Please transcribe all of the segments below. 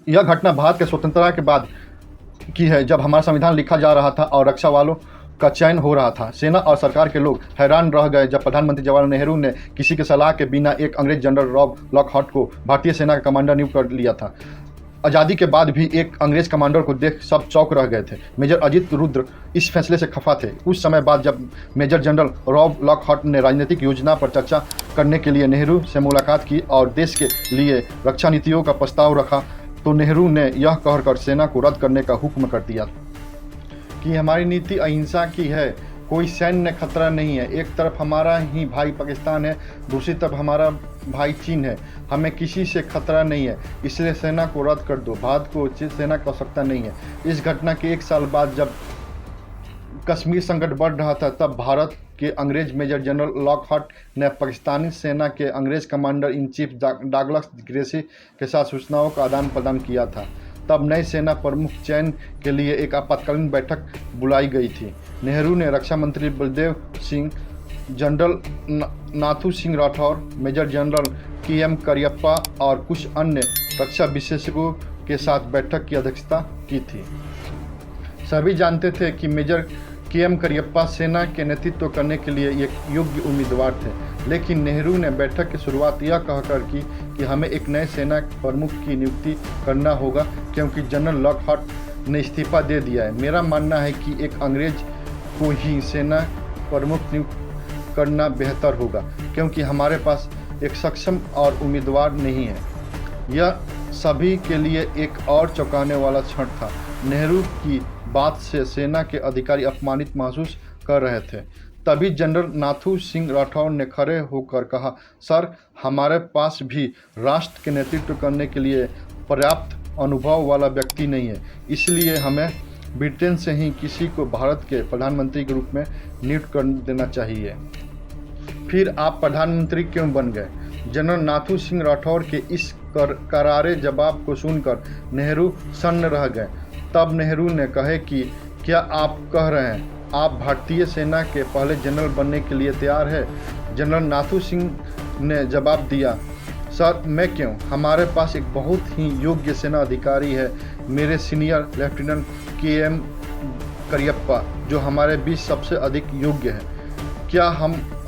यह घटना भारत के स्वतंत्रता के बाद की है, जब हमारा संविधान लिखा जा रहा था और रक्षा वालों का चयन हो रहा था। सेना और सरकार के लोग हैरान रह गए जब प्रधानमंत्री जवाहरलाल नेहरू ने किसी के सलाह के बिना एक अंग्रेज जनरल रॉब लॉकहार्ट को भारतीय सेना का कमांडर नियुक्त कर लिया था। आज़ादी के बाद भी एक अंग्रेज कमांडर को देख सब चौंक रह गए थे। मेजर अजित रुद्र इस फैसले से खफा थे। कुछ समय बाद जब मेजर जनरल रॉब लॉकहार्ट ने राजनीतिक योजना पर चर्चा करने के लिए नेहरू से मुलाकात की और देश के लिए रक्षा नीतियों का प्रस्ताव रखा, तो नेहरू ने यह कहकर सेना को रद्द करने का हुक्म कर दिया कि हमारी नीति अहिंसा की है, कोई सैन्य खतरा नहीं है। एक तरफ हमारा ही भाई पाकिस्तान है, दूसरी तरफ हमारा भाई चीन है, हमें किसी से खतरा नहीं है, इसलिए सेना को रद्द कर दो। भारत को सेना की आवश्यकता नहीं है। इस घटना के एक साल बाद जब कश्मीर संकट बढ़ रहा था, तब भारत के अंग्रेज मेजर जनरल लॉकहार्ट ने पाकिस्तानी सेना के अंग्रेज commander in chief Douglas Gracey के साथ सूचनाओं का आदान प्रदान किया था। तब नए सेना प्रमुख चयन के लिए एक आपातकालीन बैठक बुलाई गई थी। नेहरू ने रक्षा मंत्री Baldev Singh, general Nathu Singh Rathore, major general K M. Cariappa और कुछ अन्य रक्षा विशेषज्ञों के साथ बैठक की अध्यक्षता की थी। सभी जानते थे कि मेजर के.एम. करियप्पा सेना के नेतृत्व करने के लिए एक योग्य उम्मीदवार थे, लेकिन नेहरू ने बैठक की शुरुआत यह कहकर की कि हमें एक नए सेना प्रमुख की नियुक्ति करना होगा, क्योंकि जनरल लॉकहार्ट ने इस्तीफा दे दिया है। मेरा मानना है कि एक अंग्रेज को ही सेना प्रमुख नियुक्त करना बेहतर होगा, क्योंकि हमारे पास एक सक्षम और उम्मीदवार नहीं है। यह सभी के लिए एक और चौंकाने वाला क्षण था। नेहरू की बात से सेना के अधिकारी अपमानित महसूस कर रहे थे। तभी जनरल नाथू सिंह राठौर ने खड़े होकर कहा, सर, हमारे पास भी राष्ट्र के नेतृत्व करने के लिए पर्याप्त अनुभव वाला व्यक्ति नहीं है, इसलिए हमें ब्रिटेन से ही किसी को भारत के प्रधानमंत्री के रूप में नियुक्त कर देना चाहिए। फिर आप प्रधानमंत्री क्यों बन गए? जनरल नाथू सिंह राठौर के इस करारे जवाब को सुनकर नेहरू सन्न रह गए। तब नेहरू ने कहे कि क्या आप कह रहे हैं आप भारतीय सेना के पहले जनरल बनने के लिए तैयार है? जनरल नाथू सिंह ने जवाब दिया, सर, मैं क्यों, हमारे पास एक बहुत ही योग्य सेना अधिकारी है, मेरे सीनियर लेफ्टिनेंट के.एम. करियप्पा, जो हमारे बीच सबसे अधिक योग्य है। क्या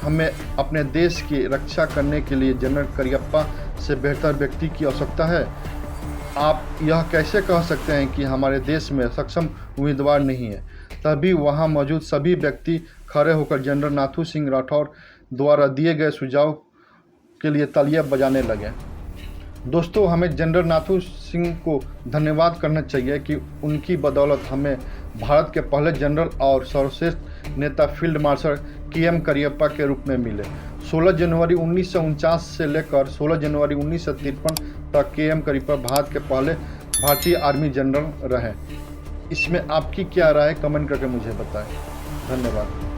हमें अपने देश की रक्षा करने के लिए जनरल करियप्पा से बेहतर व्यक्ति की आवश्यकता है? आप यह कैसे कह सकते हैं कि हमारे देश में सक्षम उम्मीदवार नहीं है? तभी वहां मौजूद सभी व्यक्ति खड़े होकर जनरल नाथू सिंह राठौर द्वारा दिए गए सुझाव के लिए तालियां बजाने लगे। दोस्तों, हमें जनरल नाथू सिंह को धन्यवाद करना चाहिए कि उनकी बदौलत हमें भारत के पहले जनरल और सर्वश्रेष्ठ नेता फील्ड मार्शल के.एम. करियप्पा के रूप में मिले। 16 जनवरी 1949 से लेकर 16 जनवरी 1953 तक के.एम. करियप्पा भारत के पहले भारतीय आर्मी जनरल रहे। इसमें आपकी क्या राय है? कमेंट करके मुझे बताएं। धन्यवाद।